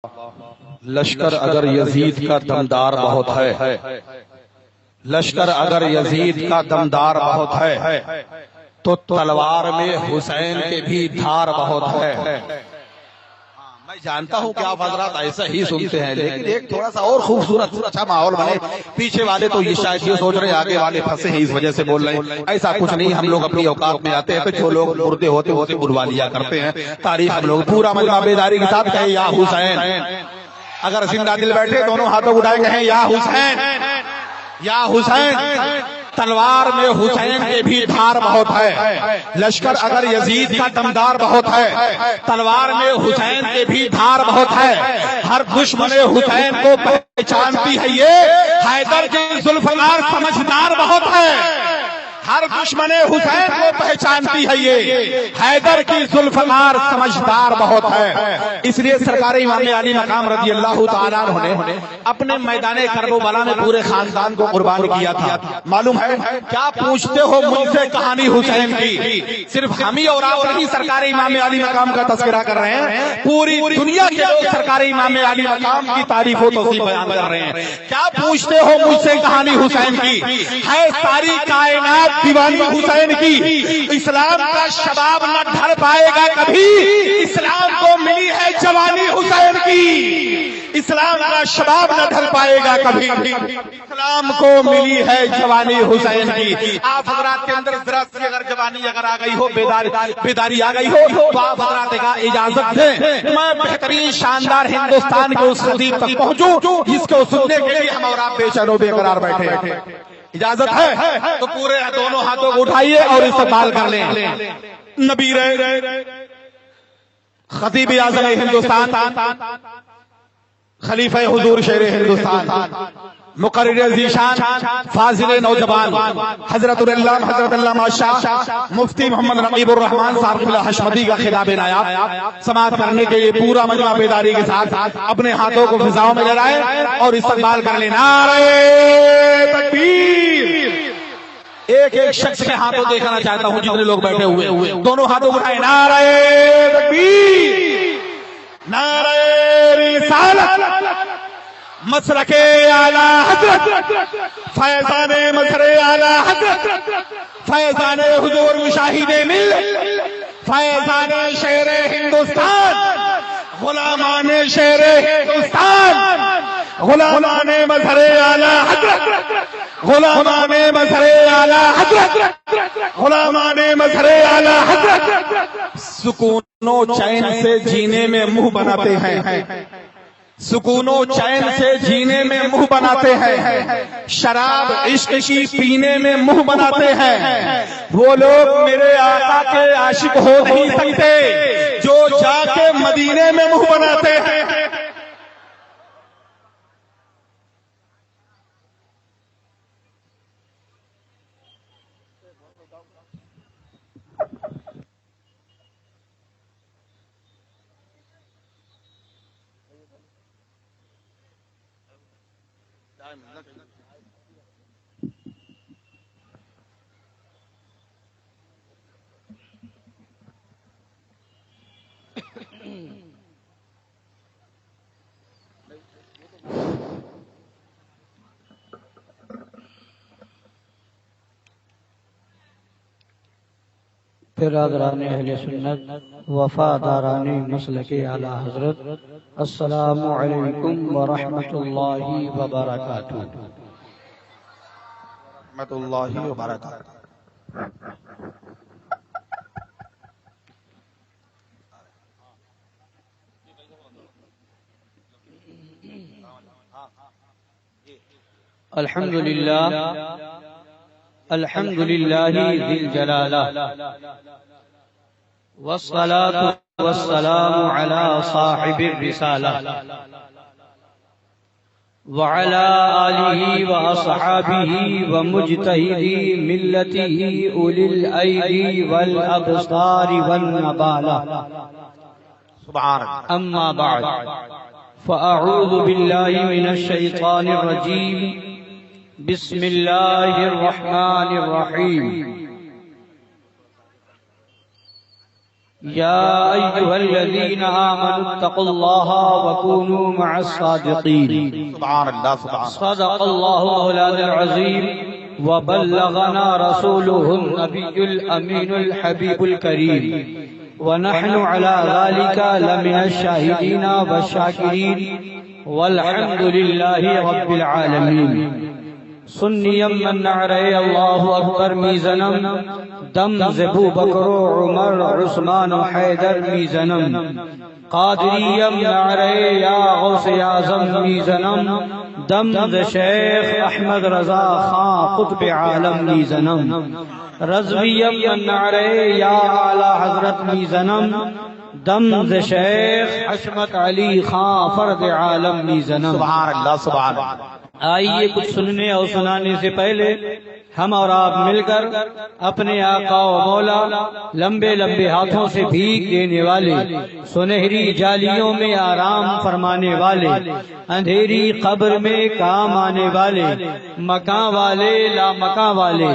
لشکر اگر یزید کا دمدار بہت ہے، لشکر اگر یزید کا دمدار بہت ہے تو تلوار میں حسین کے بھی دھار بہت ہے۔ میں جانتا ہوں کہ آپ حضرات ایسا ہی سنتے ہیں، لیکن ایک تھوڑا سا اور خوبصورت اچھا ماحول بنے۔ پیچھے والے تو یہ شاید یہ سوچ رہے ہیں آگے والے پھنسے ہیں اس وجہ سے بول رہے ہیں، ایسا کچھ نہیں۔ ہم لوگ اپنی اوقات میں آتے ہیں تو جو لوگ مردے ہوتے ہوتے بلوا لیا کرتے ہیں۔ تاریخ ہم لوگ پورا مجمع بیداری کے ساتھ کہے یا حسین، اگر زندہ دل بیٹھے دونوں ہاتھوں اٹھائے کہیں یا حسین، یا حسین۔ تلوار میں حسین کے بھی دھار بہت ہے، لشکر اگر یزید کا دمدار بہت ہے، تلوار میں حسین کے بھی دھار بہت ہے۔ ہر دشمن حسین کو پہچانتی ہے یہ، حیدر کے ذوالفقار سمجھدار بہت ہے۔ ہر دشمن حسین کو پہچانتی ہے یہ، حیدر کی ذوالفقار سمجھدار بہت ہے۔ اس لیے سرکار امام علی مقام رضی اللہ تعالیٰ عنہ نے اپنے میدان کربلا میں پورے خاندان کو قربان کیا تھا۔ معلوم ہے کیا پوچھتے ہو مجھ سے کہانی حسین کی؟ صرف ہم ہی اور آپ نہیں سرکار امام علی مقام کا تذکرہ کر رہے ہیں، پوری دنیا کے لوگ سرکار امام علی مقام کی تعریف و توصیف بیان کر رہے ہیں۔ کیا پوچھتے ہو مجھ سے کہانی حسین کی؟ ہے ساری کائنات دیوانی حسین کی۔ اسلام کا شباب نہ ڈھل پائے گا کبھی، اسلام کو ملی ہے جوانی حسین کی۔ اسلام کا شباب نہ ڈھل پائے گا کبھی، اسلام کو ملی ہے جوانی حسین کی۔ آپ حضرات کے اندر ذرا سی اگر جوانی اگر آ گئی ہو، بیداری آ گئی ہو تو آپ حضرات کا اجازت دیں میں بہترین شاندار ہندوستان کے اس خطیب تک پہنچوں جس کو سننے کے لیے ہم اور آپ بے چین و بے قرار بیٹھے۔ اجازت ہے تو پورے دونوں ہاتھوں کو اٹھائیے اور استقبال کر لیں۔ نبی خطیب اعظم ہندوستان، خلیفہ حضور شیر ہندوستان، مقرر ذیشان، فاضل نوجوان، حضرت علامہ شاہ مفتی محمد نقیب الرحمان صاحب حشمتی کا خطاب نایاب سماعت کرنے کے لیے پورا مجمع بیداری کے ساتھ اپنے ہاتھوں کو فضاؤں میں لہرائے اور استقبال کر لیں۔ نعرہ تکبیر! ایک ایک شخص کے ہاتھوں دیکھنا چاہتا ہوں جتنے لوگ بیٹھے ہوئے، دونوں ہاتھوں اٹھائے۔ نعرہ تکبیر! نعرہ رسالت! مسلک اعلی حضرت، فیضان مظہر اعلی حضرت، فیضان حضور مشاہد ملت، فیضان شیر ہندوستان، غلامان شیر ہندوستان، غلامان مظہر اعلی حضرت، غلامان مظہر اعلی حضرت، غلامان مظہر اعلی حضرت۔ سکون و چین سے جینے میں منہ بناتے ہیں، سکون و چین سے جینے میں منہ بناتے ہیں، شراب عشق کی پینے میں منہ بناتے ہیں۔ وہ لوگ میرے آقا کے عاشق ہو نہیں سکتے جو جا کے مدینے میں منہ بناتے ہیں۔ برادران اہل سنت، وفاداران مسلک اعلی حضرت، السلام علیکم ورحمۃ اللہ وبرکاتہ۔ رحمۃ اللہ وبرکاتہ۔ الحمد للہ ذی الجلالہ، والصلاة والسلام علی صاحب الرسالہ، وعلى آلہ واصحابہ ومجتہدی ملتہ اولی الایدی والابصار والنبالہ، سبحان اللہ۔ اما بعد فاعوذ باللہ من الشیطان الرجیم، بسم اللہ الرحمن الرحیم۔ يا أيها الذين آمنوا اتقوا الله وكونوا مع الصادقين سبحان اللہ سبحان صدق الله مولانا العظيم وبلغنا رسوله النبي الأمين الحبيب الكريم ونحن على ذلك لمن الشاهدين والشاكرين والحمد لله رب العالمين سنیم من نعرے اللہ اکبر میزنم دم زبو بکر و عمر عثمان و حیدر میزنم قادریم نعرے یا غوث اعظم میزنم دم ز شیخ احمد رضا خان قطب عالم میزنم رضویم من نعرے یا اعلی حضرت میزنم دم ز شیخ حشمت علی خان فرد عالم میزنم سبحان اللہ سبحان اللہ۔ آئیے کچھ سننے اور سنانے سے پہلے ہم اور آپ مل کر اپنے آقا و مولا لمبے لمبے ہاتھوں سے بھیگ دینے والے، سنہری جالیوں میں آرام فرمانے والے، اندھیری قبر میں کام آنے والے، مکان والے لا مکان والے،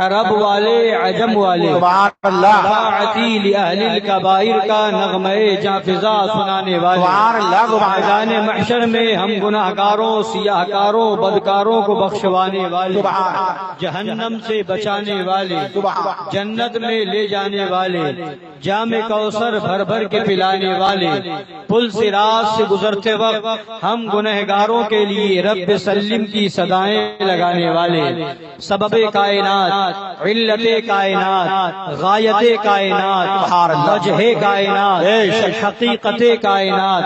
عرب والے عجم والے، سبحان اللہ شفاعتی لأہل الکبائر کا نغمہ جافزہ سنانے والے، سبحان اللہ میدان محشر میں ہم گناہگاروں سیاہ کاروں بدکاروں کو بخشوانے والے، جہنم سے بچانے والے، جنت میں لے جانے والے، جام کوثر بھر بھر کے پلانے والے، پل صراط سے گزرتے وقت ہم گنہگاروں کے لیے رب سلم کی صدائیں لگانے والے، سبب کائنات، علت کائنات، غایت کائنات، وجہ کائنات، حقیقت کائنات،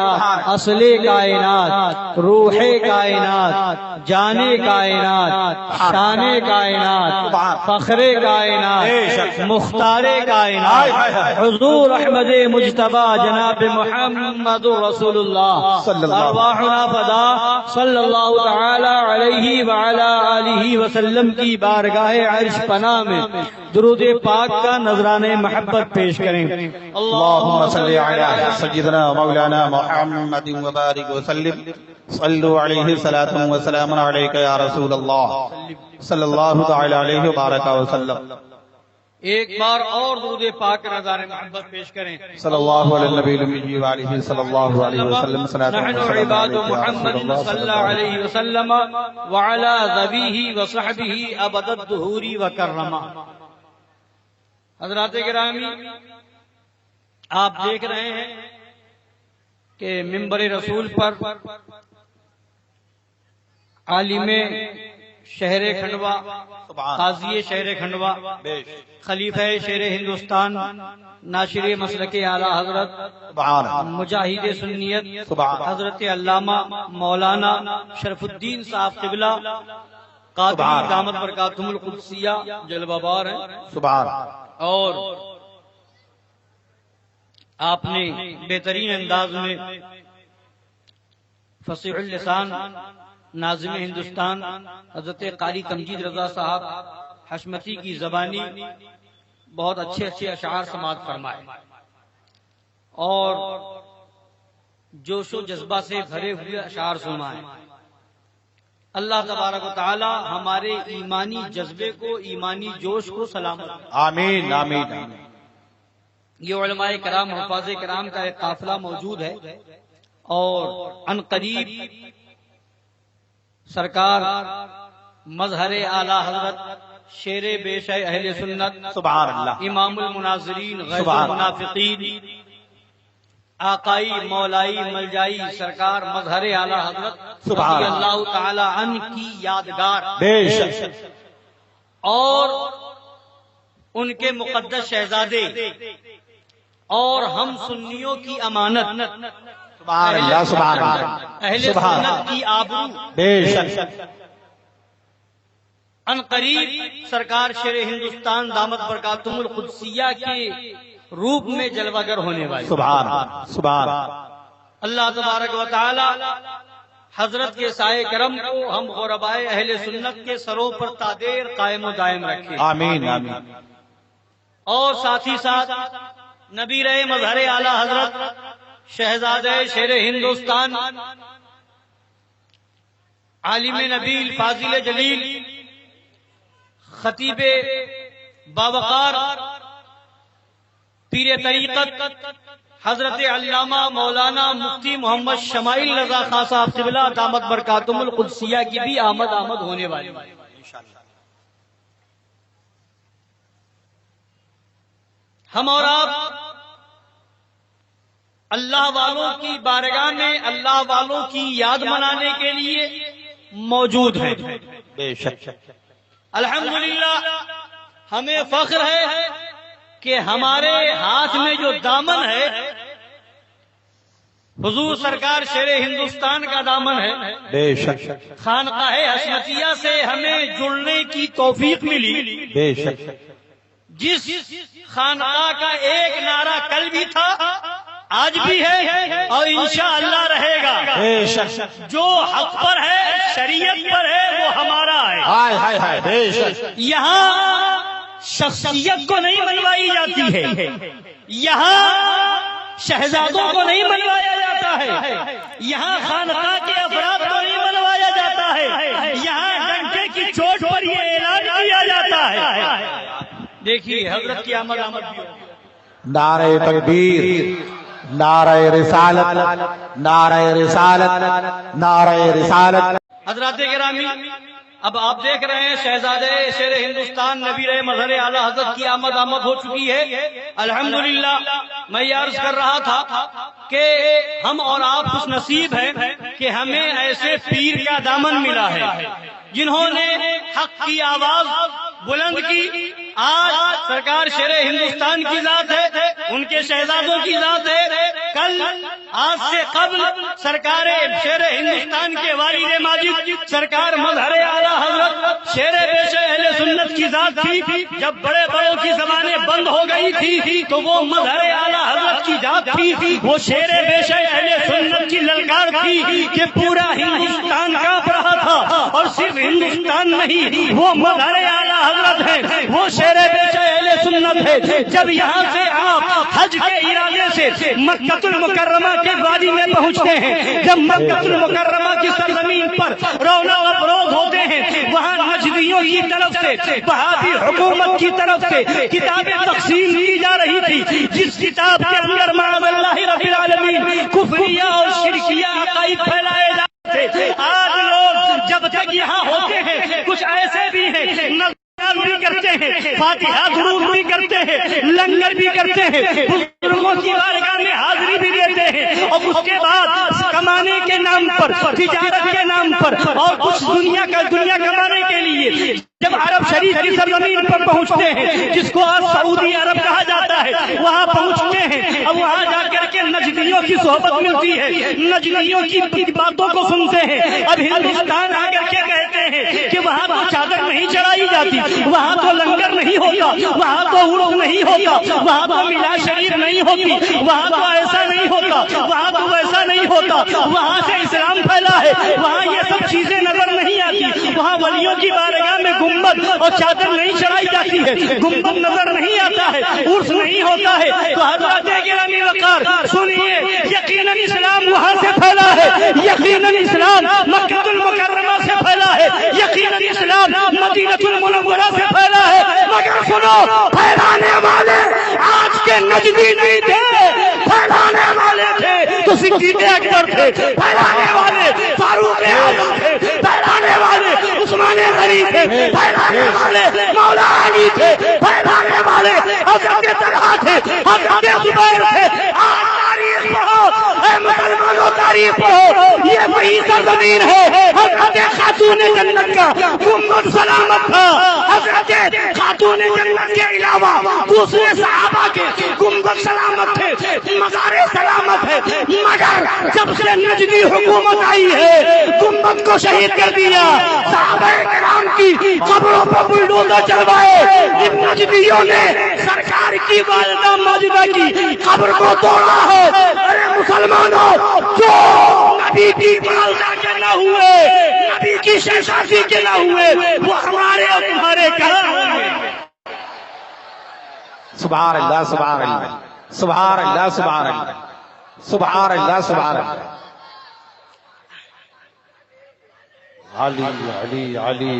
اصل کائنات، روح کائنات، جان کائنات، شان کائنات، فخر کائنات، مختار کائنات، حضور احمد مجتبی جناب محمد رسول اللہ ارواحنا فدا صلی اللہ تعالی علیہ وعلی آلہ وسلم کی بارگاہ عرش پناہ میں درود پاک کا نذرانہ محبت پیش کریں۔ اللہم صلی علی سیدنا مولانا محمد وبارک وسلم صلو علیہ صلاة و سلام علیکہ یا رسول اللہ صلی اللہ تعالی علیہ وبارک وسلم۔ ایک بار اور درود پاک کا نذرانہ محبت پیش کریں۔ صلی اللہ علیہ نبی الامی وآلہ صلی اللہ علیہ وسلم صلاة نحن و سلام عباد علیکہ یا محمد رسول اللہ صلی اللہ علیہ وسلم وعلى ذبیہ وصحبہ ابد الدہور وکرما۔ حضرات گرامی، آپ دیکھ رہے ہیں کہ منبر رسول پر عالم شہر کھنڈوا، قاضی شہر کھنڈوا، خلیفہ شہر ہندوستان، ناشر مسلک اعلی حضرت، مجاہد سنیت حضرت علامہ مولانا شرف الدین صاحب قبلہ قادری دامت برکاتہم القدسیہ جلوہ بار ہیں، اور آپ نے بہترین انداز میں فصیح اللسان ناظم ہندوستان حضرت قاری کمجید رضا صاحب حشمتی کی زبانی بہت اچھے اچھے اشعار سماعت فرمائے، اور جوش و جذبہ سے بھرے ہوئے اشعار سنائے۔ اللہ تبارک و تعالی ہمارے ایمانی جذبے کو، ایمانی جوش کو سلامت رکھے۔ آمین آمین۔ یہ علماء کرام حفاظ کرام کا ایک قافلہ موجود ہے، اور ان قریب سرکار مظہر اعلی حضرت شیر بے شے اہل سنت سبحان اللہ، امام المناظرین غیظ المنافقین آقائی مولائی ملجائی سرکار مظہر اعلی حضرت رضی اللہ تعالی عنہ کی یادگار بے شک، اور ان کے مقدس شہزادے اور ہم سنیوں کی امانت سبحان اللہ سبحان اللہ، اہل سنت کی آبرو بے شک، ان قریب سرکار شیر ہندوستان دامت برکاتہم القدسیہ کے روپ میں جلوہ گر ہونے والی۔ سبحان سبحان اللہ تبارک و تعالی حضرت کے سائے کرم کو ہم غربائے اہل سنت کے سروں پر تادیر قائم و دائم رکھے، آمین آمین۔ اور ساتھ ہی ساتھ نبی رہے مظہر اعلی حضرت شہزادہ شیر ہندوستان عالم نبیل فاضل جلیل خطیب باوقار پیر طریقت حضرت علامہ مولانا مفتی محمد شمائل رضا خان صاحب قبلہ دامت برکاتہم القدسیہ کی بھی آمد ہونے والی ہے انشاءاللہ۔ ہم اور آپ اللہ والوں کی بارگاہ میں اللہ والوں کی یاد منانے کے لیے موجود ہیں۔ بے شک الحمدللہ ہمیں فخر ہے کہ ہمارے ہاتھ میں جو دامن ہے حضور سرکار شیر ہندوستان کا دامن ہے۔ بے شک خانقاہ حسنتیہ سے ہمیں جڑنے کی توفیق ملی۔ بے شک جس خانقاہ کا ایک نعرہ کل بھی تھا، آج بھی ہے اور انشاءاللہ رہے گا۔ بے شک جو حق پر ہے، شریعت پر ہے، وہ ہمارا ہے۔ ہائے ہائے ہائے بے شک یہاں شخصیت کو نہیں منوائی جاتی ہے، یہاں شہزادوں کو نہیں منوایا جاتا ہے، یہاں خانقاہ کے افراد کو نہیں منوایا جاتا ہے، یہاں ڈنڈے کی چوٹ پر یہ اعلان کیا جاتا ہے۔ دیکھیے حضرت کی آمد بھی ہو۔ نعرہ تکبیر، نعرہ رسالت، نعرہ رسالت، نعرہ رسالت۔ حضرات گرامی، اب آپ دیکھ رہے ہیں شہزادے شیر ہندوستان نبی رہے مظہر اعلی حضرت کی آمد ہو چکی ہے۔ الحمدللہ میں یہ عرض کر رہا تھا کہ ہم اور آپ خوش نصیب ہیں کہ ہمیں ایسے پیر کا دامن ملا ہے جنہوں نے حق کی آواز بلند کی۔ آج سرکار شیر ہندوستان کی ذات ہے، ان کے شہزادوں کی ذات ہے۔ کل آج سے قبل سرکار شیر ہندوستان کے والد ماجد سرکار مظہر اعلی حضرت شیر پیش اہل سنت کی ذات تھی۔ جب بڑے بڑوں کی زبانیں بند ہو گئی تھی تو وہ مظہر اعلی حضرت کی ذات تھی، وہ شیر پیش اہل سنت کی للکار تھی کہ پورا ہندوستان کانپ رہا تھا۔ اور صرف ہندوستان نہیں، وہ مظہر اعلی حضرت ہے، وہ شیر پیش اہل سنت ہے۔ جب یہاں سے آپ حج کے ارادے سے مکہ المکرمہ کے وادی میں پہنچتے ہیں، جب مکہ المکرمہ کی سرزمین پر رونق افروز ہوتے ہیں، وہاں نجدیوں کی طرف سے وہابی حکومت کی طرف سے کتابیں تقسیم کی جا رہی تھی، جس کتاب کے اندر معاذ اللہ رب العالمین کفریہ اور شرکیہ عقائد پھیلائے جاتے تھے۔ آج لوگ جب تک یہاں ہوتے ہیں کچھ ایسے بھی ہیں بھی کرتے ہیں، فاتحہ درود بھی کرتے ہیں، لنگر بھی کرتے ہیں، بزرگوں کی بارگاہ میں حاضری بھی دیتے ہیں، اور اس کے بعد کمانے کے نام پر، تجارت کے نام پر اور کچھ دنیا کمانے کے لیے جب عرب شریف کی سرزمین پر پہنچتے ہیں، جس کو آج سعودی عرب کہا جاتا ہے، وہاں پہنچتے ہیں اور وہاں جا کر کے نجدیوں کی صحبت ملتی ہے، نجدیوں کی باتوں کو سنتے ہیں۔ اب ہندوستان آ کر کے کہتے ہیں کہ وہاں تو چادر نہیں چڑھائی جاتی، وہاں تو لنگر نہیں ہوتا، وہاں تو عرس نہیں ہوتا، وہاں تو میلاد شریف نہیں ہوتی، وہاں تو ایسا نہیں ہوتا، وہاں تو ویسا نہیں ہوتا، وہاں سے اسلام پھیلا ہے، وہاں یہ سب چیزیں نظر نہیں آتی، وہاں ولیوں کی بارگاہ میں گنبد اور چادر نہیں چڑھائی جاتی ہے، گنبد نظر نہیں آتا ہے، عرس نہیں ہوتا ہے۔ تو حضرات گرامی وقار سنیے، یقیناً اسلام وہاں سے پھیلا ہے، یقیناً اسلام مکہ المکرمہ سے پھیلا ہے، یقیناً اسلام مدینہ المنورہ سے پھیلا ہے، مگر سنو، پھیلانے والے آج کے نجدی نہیں تھے، پھیلانے والے تھے تو صدیق اکبر تھے، پھیلانے والے فاروق اعظم تھے، پھیلانے والے عثمان غنی تھے، پھیلانے والے مولا علی تھے، پھیلانے والے حضرت طلحہ تھے، حضرت زبیر تھے۔ آج تاریخ پڑھو، اے مسلمانوں تاریخ پڑھو، یہ وہی سرزمین ہے حضرت خاتون جنت کا گنبد سلامت تھا، حضرت خاتون جنت کے علاوہ دوسرے صحابہ کے گنبد سلامت تھے، مزار سلامت ہے، مگر جب سے نجدی حکومت آئی ہے گنبد کو شہید کر دیا، صحابہ کرام کی قبروں پر بلڈوزر چلوائے، ان نجدیوں نے سرکار کی والدہ ماجدہ کی قبر کو توڑا ہے۔ ارے مسلمانوں، جو نبی کی والدہ کے نہ ہوئے، نبی کی شہزادی کے نہ ہوئے، وہ ہمارے اور تمہارے کہاں ہوں گے؟ سبحان اللہ، سبحان اللہ، سبحان اللہ، سبحان اللہ، سبحان اللہ، سبحان اللہ۔ علی علی علی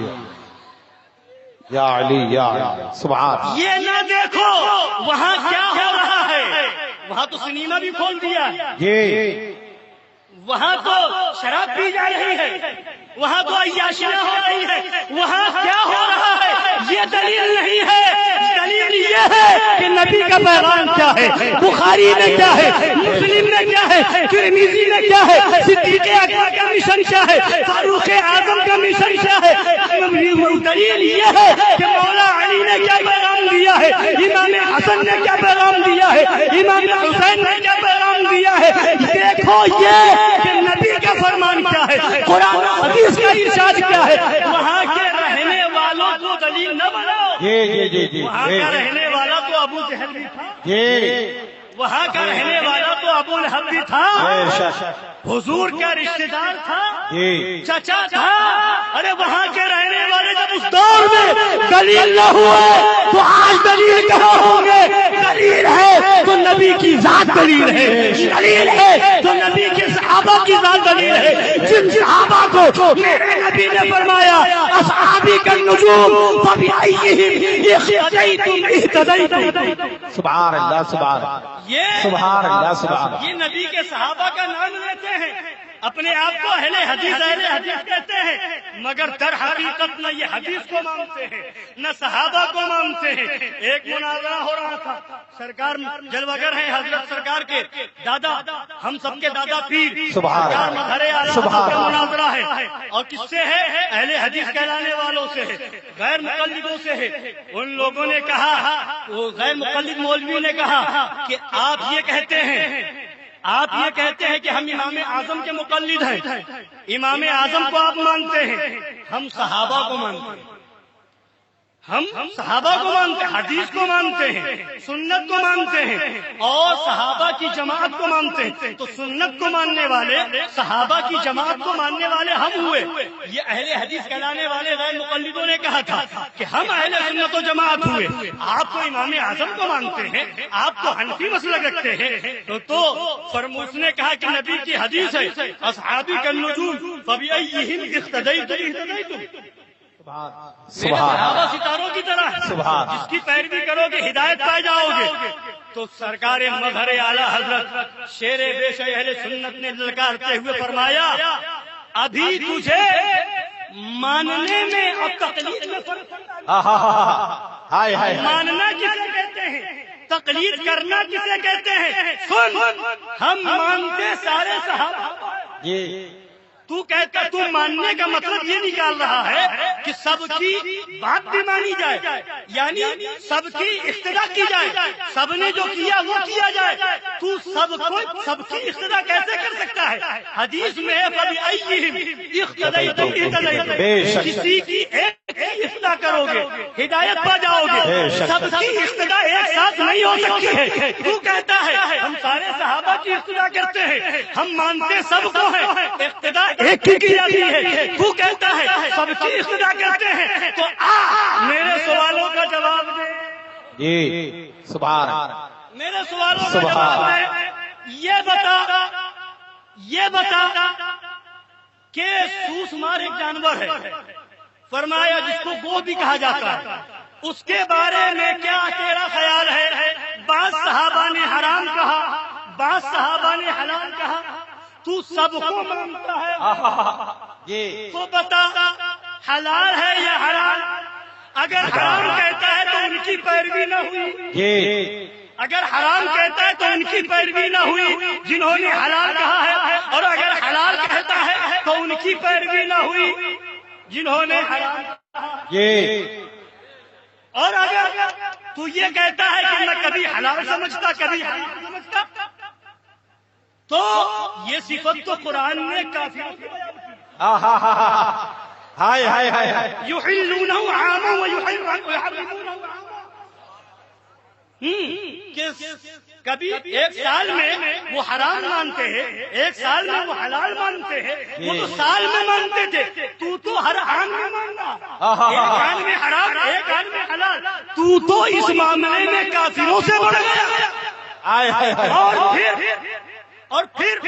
یا علی یا علی، سبحان۔ یہ نہ دیکھو وہاں کیا ہو رہا ہے؟ وہاں تو سنیما بھی کھول دیا، وہاں تو شراب پی جا رہی ہے، وہاں تو عیاشیاں ہو رہی ہے، وہاں کیا ہو رہا ہے؟ یہ دلیل نہیں ہے، دلیل یہ ہے کہ نبی کا پیغام کیا ہے، بخاری میں کیا ہے، مسلم میں کیا ہے، ترمذی میں کیا ہے، صدیق اکبر کا مشن کیا ہے، فاروق اعظم کا مشن کیا ہے۔ دلیل یہ ہے کہ مولا علی نے کیا پیغام دیا ہے، امام حسن نے کیا پیغام دیا ہے، امام حسین نے کیا پیغام دیا ہے۔ دیکھو یہ کہ نبی کا فرمان کیا ہے، قرآن و حدیث کا ارشاد کیا ہے۔ وہاں کے رہنے والوں کو دلیل نہ بناؤ۔ وہاں کا رہنے والا تو ابو جہل بھی تھا، وہاں کا رہنے والا تو ابو لہب بھی تھا، حضور کا رشتہ دار تھا، چچا تھا۔ ارے وہاں کے رہنے والے جب اس دور میں دلیل نہ ہوئے تو آج دلیل کہاں ہوں گے؟ دلیل ہے تو نبی کی ذات دلیل ہے، دلیل ہے تو نبی کے صحابہ کی ذات دلیل ہے۔ جن صحابہ کو میرے نبی نے فرمایا اصحابی کالنجوم فبأیہم اقتدیتم اہتدیتم۔ سبحان اللہ، سبحان اللہ، یہ نبی کے صحابہ کا نام لیتے ہیں، اپنے آپ کو اہل حدیث کہتے ہیں، مگر در حقیقت نہ یہ حدیث کو مانتے ہیں نہ صحابہ کو مانتے ہیں۔ ایک مناظرہ ہو رہا تھا، سرکار جلوگر ہیں حضرت سرکار کے دادا، ہم سب کے دادا پیر سرکار مظہر اعلیٰ کا مناظرہ ہے، اور کس سے ہے؟ اہل حدیث کہلانے والوں سے ہے، غیر مقلدوں سے ہے۔ ان لوگوں نے کہا، وہ غیر مقلد مولویوں نے کہا کہ آپ یہ کہتے ہیں کہ ہم امام اعظم کے مقلد ہیں، امام اعظم کو آپ مانتے ہیں، ہم صحابہ کو مانتے ہیں، ہم صحابہ کو مانتے ہیں، حدیث کو مانتے ہیں، سنت کو مانتے ہیں، اور صحابہ کی جماعت کو مانتے ہیں۔ تو سنت کو ماننے والے، صحابہ کی جماعت کو ماننے والے ہم ہوئے۔ یہ اہل حدیث کہلانے والے غیر مقلدوں نے کہا تھا کہ ہم اہل سنت و جماعت ہوئے، آپ تو امام اعظم کو مانتے ہیں، آپ تو حنفی مسلک رکھتے ہیں۔ تو فرموس نے کہا کہ نبی کی حدیث ہے اصحابی کالنجوم فبأیہم اقتدیتم اہتدیتم۔ صحابہ ستاروں کی طرح ہے، جس کی پیروی کرو گے ہدایت پائے جاؤ گے۔ تو سرکار مظہر اعلیٰ حضرت شیر بے شہ اہل سنت نے للکارتے ہوئے فرمایا ابھی تجھے ماننے میں اور تقلید میں فرق ہے۔ ماننا کسے کہتے ہیں، تقلید کرنا کسے کہتے ہیں؟ سن، ہم مانتے سارے صحابہ۔ تو کہتا تو ماننے کا مطلب یہ نکال رہا ہے کہ سب کی بات بھی مانی جائے، یعنی سب کی اقتدا کی جائے، سب نے جو کیا وہ کیا جائے۔ تو سب کی اقتدا کیسے کر سکتا ہے؟ حدیث میں ہے فبأیہم اقتدیتم اہتدیتم، کسی کی ایک اقتدا کرو گے ہدایت پا جاؤ گے، سب کی اقتدا ایک ساتھ نہیں ہو سکتی ہے۔ تو کہتا ہے ہم سارے صحابہ کی اقتدا کرتے ہیں، ہم مانتے سب کو ہیں، اقتدا ایک کی جاتی ہے۔ تو کہتا ہے سب کی اقتدا کرتے ہیں، تو میرے سوالوں کا جواب دے، میرے سوالوں کا جواب دے۔ یہ بتا کہ سوس مار ایک جانور ہے، فرمایا جس کو گو بھی کہا جاتا ہے، اس کے بارے میں کیا تیرا خیال ہے؟ بعض صحابہ نے حرام کہا، بعض صحابہ نے حلال کہا، تو سب کو مانتا ہے، تو بتا حلال ہے یا حرام؟ اگر حرام کہتا ہے تو ان کی پیروی نہ ہوئی، اگر حرام کہتا ہے تو ان کی پیروی نہ ہوئی جنہوں نے حلال کہا ہے، اور اگر حلال کہتا ہے تو ان کی پیروی نہ ہوئی جنہوں نے حرام کہا۔ اور اگر تو یہ کہتا ہے کہ میں کبھی حلال سمجھتا کبھی حرام سمجھتا، تو یہ صفت تو قرآن نے کافروں کی یحلونہ عاما ویحرمونہ عاما، کبھی ایک سال میں وہ حرام مانتے ہیں، ایک سال میں وہ حلال مانتے ہیں، وہ تو سال میں مانتے تھے، تو ہر آن میں ماننا، ایک آن میں حرام ایک آن میں حلال، تو اس معاملے میں کافروں سے بڑھ گیا۔ اور پھر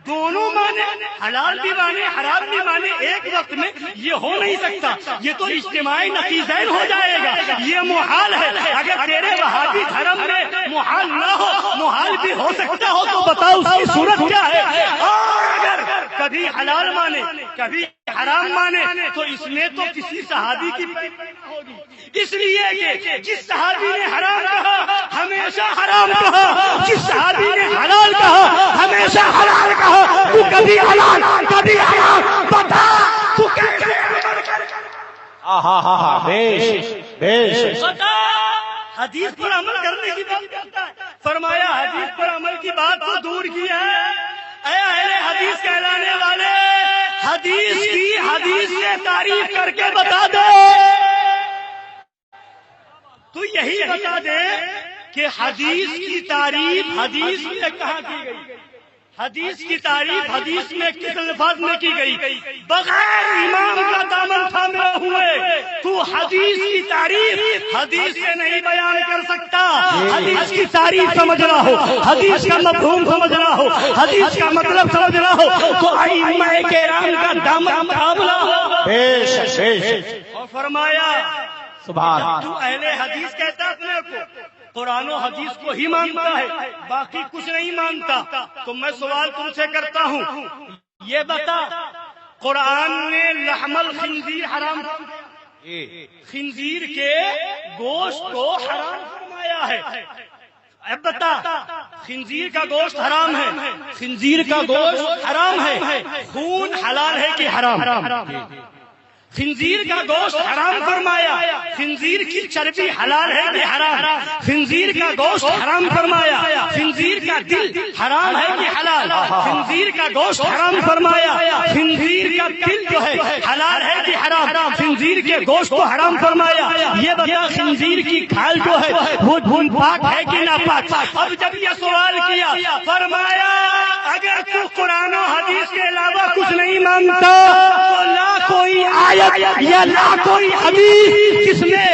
دونوں مانے، حلال بھی مانے حرام بھی مانے ایک وقت میں، یہ ہو نہیں سکتا، یہ تو اجتماعی نقیضین ہو جائے گا، یہ محال ہے۔ اگر تیرے وہابی دھرم میں محال نہ ہو، محال بھی ہو سکتا ہو تو بتاؤ اس کی صورت کیا ہے؟ اور اگر کبھی حلال مانے کبھی حرام مانے تو اس میں تو کسی صحابی کی ہوگی، اس لیے کہ جس صحابی نے حرام کہا ہمیشہ حرام کہا، جس صحابی نے حلال کہا ہمیشہ حلال کہا۔ تو کبھی حلال کبھی حرام، بتا تو کیسے عمل کرے؟ بتا، حدیث پر عمل کرنے کی بات کرتا ہے، فرمایا حدیث پر عمل کی بات تو دور کی ہے، اے اہل حدیث کہلانے والے، حدیث کی حدیث سے تعریف کر کے بتا دے، تو یہی بتا دے کہ حدیث کی تعریف حدیث میں کہاں کی گئی، حدیث کی تعریف حدیث میں کس الفاظ میں کی گئی؟ بغیر امام کا دامن تھامے ہوئے تو حدیث کی تعریف حدیث سے نہیں بیان کر سکتا۔ حدیث کی تعریف سمجھنا ہو، حدیث کا مفہوم سمجھنا ہو، حدیث کا مطلب سمجھنا ہو تو ائمہ کرام کا دامن تھامنا ہو۔ اور فرمایا سبحان، تو اہل حدیث کہتا ہے اپنے کو، قرآن و حدیث کو ہی مانتا ہے، باقی کچھ نہیں مانتا۔ تو میں سوال تم سے کرتا ہوں، یہ بتا قرآن نے لحم الخنزیر حرام، خنزیر کے گوشت کو حرام فرمایا ہے، اب بتا خنزیر کا گوشت حرام ہے، خنزیر کا گوشت حرام ہے، خون حلال ہے کہ حرام؟ خنزیر کا گوشت حرام فرمایا، خنزیر کی چربی حلال ہے کہ حرام؟ خنزیر کا گوشت حرام فرمایا، خنزیر کا دل حرام ہے کہ حلال؟ خنزیر کا گوشت حرام فرمایا، خنزیر کا دل جو ہے حلال ہے کہ حرام؟ خنزیر کے گوشت کو حرام فرمایا، یہ بتا خنزیر کی کھال جو ہے وہ دھن پاک ہے کہ ناپاک؟ اب جب یہ سوال کیا فرمایا اگر تو قرآن و حدیث کے علاوہ کچھ نہیں مانتا تو لا کوئی آیت یا لا کوئی حدیث جس میں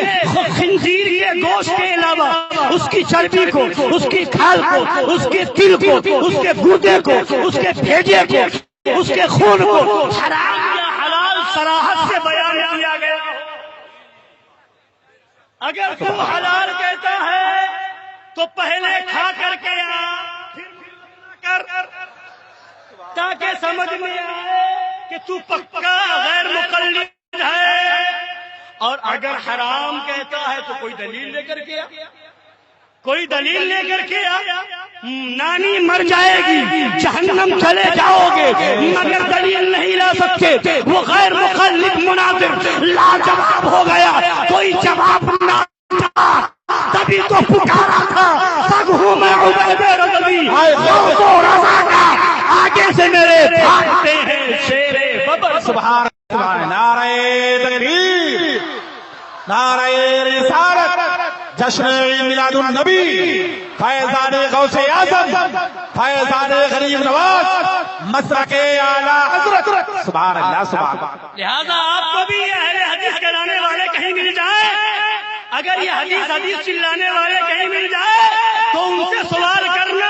خنزیر کے گوشت کے علاوہ اس کی چربی کو، اس کی کھال کو، اس کے دل کو، اس کے گردے کو، اس کے بھیجے کو، اس کے خون کو حرام یا حلال صراحت سے بیان کیا گیا۔ اگر تو حلال کہتا ہے تو پہلے کھا کر کے آ، پھر کر، تاکہ سمجھ میں آئے کہ تو پکا غیر مقلد ہے۔ اور اگر حرام کہتا ہے تو کوئی دلیل لے کر کے آ، کوئی دلیل لے کر کے آ، نانی مر جائے گی، جہنم چلے جاؤ گے، مگر دلیل نہیں لا سکتے، وہ غیر مقلد مناظر لاجواب ہو گیا، کوئی جواب نہ تھا، تبھی تو پکارا تھا سب ہوں میں عبید رضوی کو رضا کا، آگے سے میرے بھاگتے ہیں شیر ببر۔ سبحان نعرہ تکبیر، نعرہ رسالت، جشن میلاد النبی، فیضان غوث اعظم، فیضان غریب نواز، مسلک اعلی حضرت، سبحان اللہ سبحان اللہ۔ لہذا آپ کو بھی اہل حدیث کہلانے والے کہیں مل جائے، اگر یہ حدیث چلانے والے کہیں مل جائے تو ان سے سوال کرنا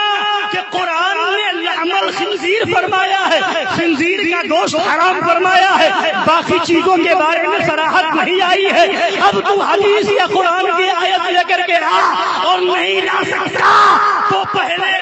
کہ قرآن نے لحم الخنزیر فرمایا ہے، خنزیر کا گوشت حرام فرمایا ہے، باقی چیزوں کے بارے میں صراحت نہیں آئی ہے، اب تو حدیث یا قرآن کی آیت لے کر کے آ، اور نہیں لا سکتا تو پہلے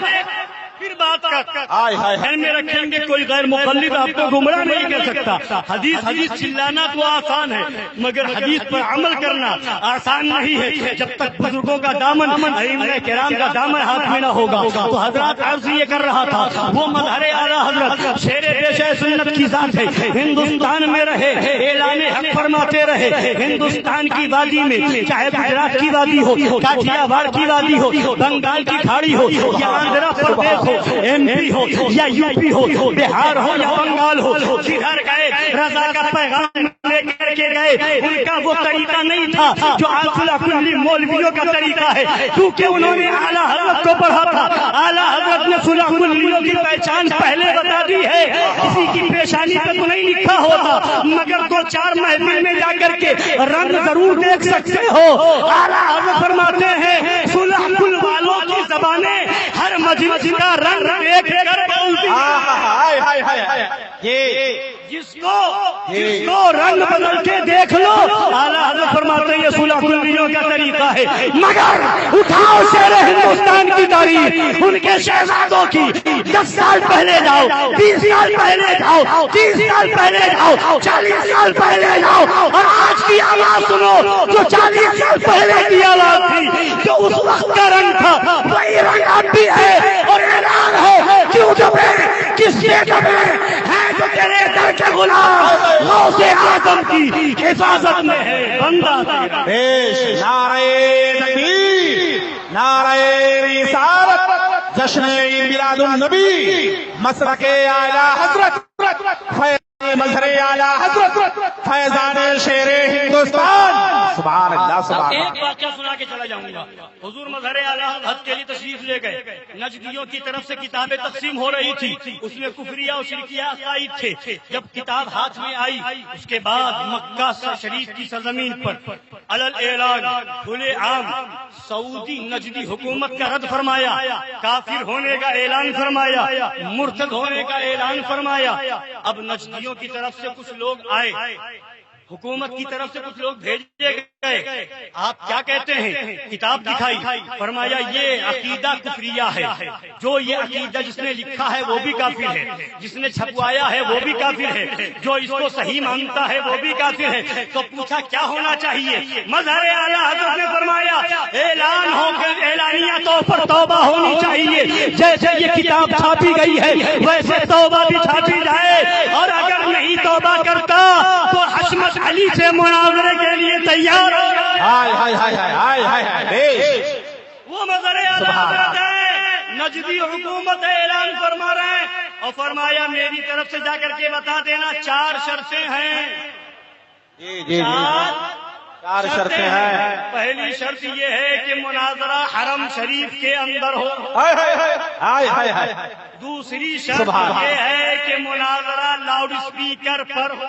پھر بات کر میں رکھیں گے، کوئی غیر مقلد آپ کو گمراہ نہیں کر سکتا۔ حدیث چلانا تو آسان ہے، مگر حدیث پر عمل کرنا آسان نہیں ہے۔ جب تک بزرگوں کا دامن، ائمہ کرام کا دامن ہاتھ میں نہ ہوگا تو حضرات عرض یہ کر رہا تھا، وہ مظہر اعلیٰ حضرت شیر پیشہ سنت کی ذات ہے، ہندوستان میں رہے، اعلان حق فرماتے رہے، ہندوستان کی وادی میں، چاہے گجرات کی وادی ہو، کاٹیا واڑ کی وادی ہو، بنگال کی کھاڑی ہو، یا آندھرا پردیش ہو، ایم پی ہو یا یو پی ہو، بہار ہو یا بنگال ہو، جدھر گئے رضا کا پیغام لے کر کے گئے۔ ان کا وہ طریقہ نہیں تھا جو آصلہ کلی مولویوں کا طریقہ ہے، کیونکہ انہوں نے اعلیٰ حضرت کو پڑھا تھا، اعلیٰ حضرت نے صلح کلیوں کی پہچان پہلے بتا دی ہے، کسی کی پیشانی پہ تو نہیں لکھا ہوتا، مگر دو چار محفل میں جا کر کے رنگ ضرور دیکھ سکتے ہو۔ اعلیٰ حضرت فرماتے ہیں صلح کل والوں کی زبانیں ہر مجلس کا رنگ دیکھ کر بولتی جس کو رنگ بدل کے دیکھ لو. اعلیٰ حضرت فرماتے ہیں یہ صلح الدینوں کا طریقہ ہے. مگر اٹھاؤ شیر ہندوستان کی تاریخ، ان کے شہزادوں کی. 10 سال پہلے جاؤ، 20 سال پہلے جاؤ، 30 سال پہلے جاؤ، 40 سال پہلے جاؤ، اور آج کی آواز سنو جو 40 سال پہلے کی آواز تھی، جو اس وقت کا رنگ تھا وہی رنگ اب بھی ہے. اور اعلان ہے کیوں دبے، کس سے دبے ہے جو تیرے در کے غلام غوث اعظم کی حفاظت میں ہے. بندہ نعرہ تکبیر، نعرہ رسالت، جشن میلاد النبی، مسلک اعلی حضرت، مظہر اعلی حضرت، فیضان شیر ہندوستان. سبحان اللہ سبحان اللہ. ایک واقعہ سنا کے چلا جاؤں گا. حضور مظہر اعلی حضرت کے لیے تشریف لے گئے. نجدیوں کی طرف سے کتابیں تقسیم ہو رہی تھی، اس میں کفریہ اور شرکیہ عقائد تھے. جب کتاب ہاتھ میں آئی اس کے بعد مکہ شریف کی سرزمین پر علل اعلان کھلے عام سعودی نجدی حکومت کا رد فرمایا، کافر ہونے کا اعلان فرمایا، مرتد ہونے کا اعلان فرمایا. اب نجدیوں کی طرف سے کچھ لوگ آئے، حکومت کی طرف سے کچھ لوگ بھیجے گئے. آپ کیا کہتے ہیں؟ کتاب دکھائی، فرمایا یہ عقیدہ کفریہ ہے. جو یہ عقیدہ جس نے لکھا ہے وہ بھی کافر ہے، جس نے چھپوایا ہے وہ بھی کافر ہے، جو اس کو صحیح مانتا ہے وہ بھی کافر ہے. تو پوچھا کیا ہونا چاہیے؟ مظہر اعلیٰ حضرت نے فرمایا اعلان ہو کر اعلانیہ طور پر توبہ ہونی چاہیے. جیسے یہ کتاب چھاپی گئی ہے ویسے توبہ بھی چھاپی جائے، اور اگر نہیں توبہ کرتا تو حشمت علی سے مناظرے کے لیے تیار ہو جائے. وہ مظہر اعلیٰ حضرت ہے، نجدی حکومت اعلان فرما رہے ہیں، اور فرمایا میری طرف سے جا کر کے بتا دینا 4 شرطیں ہیں. 4 شرطیں ہیں. پہلی شرط یہ ہے کہ مناظرہ حرم شریف کے اندر ہو. دوسری شرط یہ ہے کہ مناظرہ لاؤڈ اسپیکر پر ہو.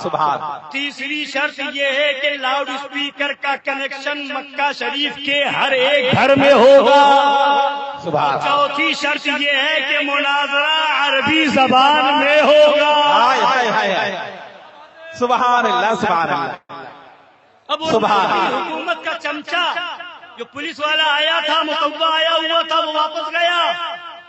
سبحان. تیسری شرط یہ ہے کہ لاؤڈ اسپیکر کا کنیکشن مکہ شریف کے ہر ایک گھر میں ہوگا. سبحان. چوتھی شرط یہ ہے کہ مناظرہ عربی زبان میں ہوگا. سبحان اللہ سبحان اللہ. اب حکومت کا چمچا جو پولیس والا آیا تھا، متوجہ آیا ہوا تھا، وہ واپس گیا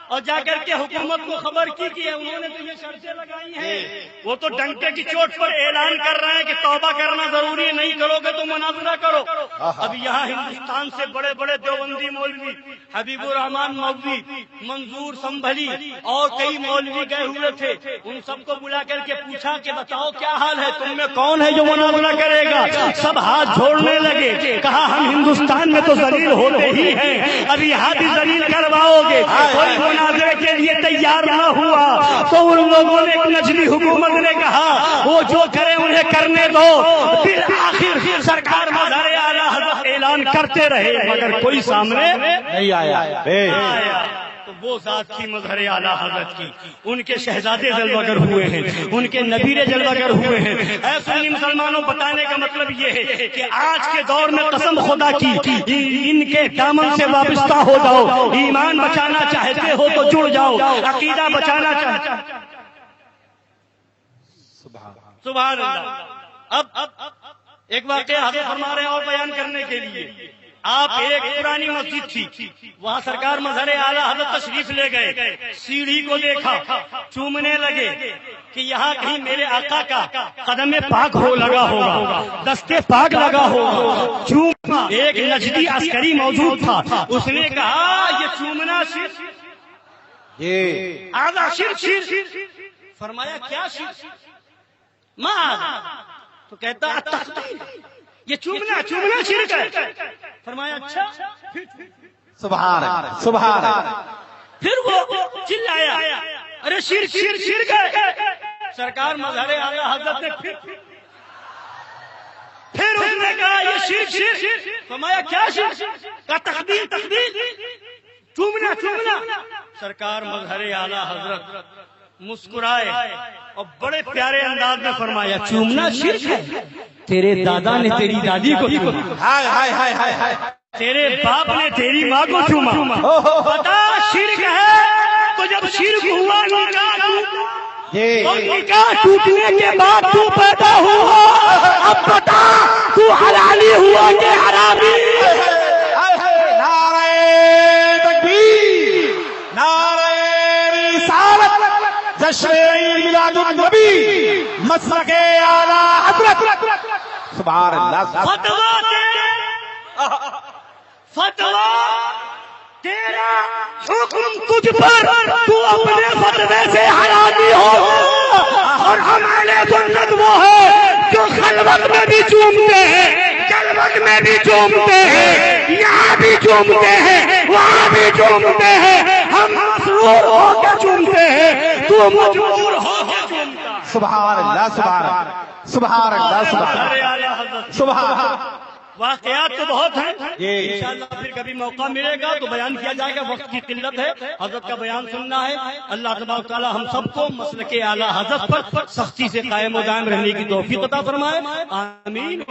اور جا کر کے حکومت کو خبر کی ہے انہوں نے تو یہ شرطیں لگائی ہیں. وہ تو ڈنکے کی چوٹ پر اعلان کر رہے ہیں کہ توبہ کرنا ضروری ہے، نہیں کرو گے تو مناظرہ کرو. اب یہاں ہندوستان سے بڑے بڑے دیوبندی مولوی، حبیب الرحمان مولوی، منظور سنبھلی اور کئی مولوی گئے ہوئے تھے. ان سب کو بلا کر کے پوچھا کہ بتاؤ کیا حال ہے، تم میں کون ہے جو مناظرہ کرے گا؟ سب ہاتھ جوڑنے لگے. کہا ہم ہندوستان میں تو ذلیل ہوتے ہی ہیں، اب یہاں بھی ذلیل کرواؤ گے؟ کوئی مناظرے کے لیے تیار نہ ہوا تو ان لوگوں نے، نجدی حکومت نے کہا وہ جو کرے انہیں کرنے دو. پھر آخر سرکار مظہر اعلیٰ حضرت اعلان کرتے رہے مگر کوئی سامنے نہیں آیا. تو وہ ذات کی مظہر اعلیٰ حضرت کی، ان کے شہزادے جلوہ گر ہوئے ہیں، ان کے نبیرے جلوہ گر ہوئے ہیں. اے سنی مسلمانوں، بتانے کا مطلب یہ ہے کہ آج کے دور میں قسم خدا کی ان کے دامن سے وابستہ ہو جاؤ. ایمان بچانا چاہتے ہو تو جڑ جاؤ، عقیدہ بچانا چاہتے. سبحان اللہ. اب ایک واقعہ حضرت فرما رہے ہیں اور بیان کرنے کے لیے. آپ ایک پرانی مسجد تھی، وہاں سرکار مظہر اعلیٰ حضرت تشریف لے گئے. سیڑھی کو دیکھا، چومنے لگے کہ یہاں کہیں میرے آقا کا قدم پاک ہو لگا ہوگا، دستے پاک لگا ہوگا. چوما. ایک نجدی عسکری موجود تھا، اس نے کہا یہ چومنا شرک، آدھا شرک. فرمایا کیا شرک؟ تو کہتا یہ چومنا شرک ہے. فرمایا اچھا. سبحان سبحان. پھر وہ چلایا ارے شرک ہے. سرکار مظہر اعلیٰ حضرت نے پھر اس نے کہا یہ شرک. فرمایا کیا شرک؟ کا تقدیر چومنا. سرکار مظہر اعلیٰ حضرت مسکرائے اور بڑے پیارے انداز میں فرمایا چومنا شرک ہے؟ تیرے دادا نے تیری دادی کو تیرے باپ نے تیری ماں کو چوما، بتا شرک ہے تو جب شرک ہوا نکاح ٹوٹنے کے بعد تو پیدا ہوا، اب بتا تو حلالی ہوا کہ حرامی؟ نعرہ تکبیر، نعرہ رسالت، جشن عید میلاد النبی، مسلک اعلی حضرت، سبحان اللہ۔ فتوا تیرا حکم تجھ پر، تو اپنے فتوے سے حرامی ہو، اور ہمارے سنت وہ ہے جو خلوت میں بھی چومتے ہیں، جلوت میں بھی چومتے ہیں، یہاں بھی چومتے ہیں، وہاں بھی چومتے ہیں، ہم مسرور ہو کے چومتے ہیں، تو مجبور ہو کے چومتا۔ سبحان اللہ، سبحان اللہ، سبحان اللہ، سبحان اللہ۔ واقعات تو بہت ہیں، انشاءاللہ پھر کبھی موقع ملے گا تو بیان کیا جائے گا، وقت کی قلت ہے، حضرت کا بیان سننا ہے۔ اللہ تبارک و تعالی ہم سب کو مسلک اعلیٰ حضرت پر سختی سے قائم و دائم رہنے کی توفیق عطا فرمائے، آمین۔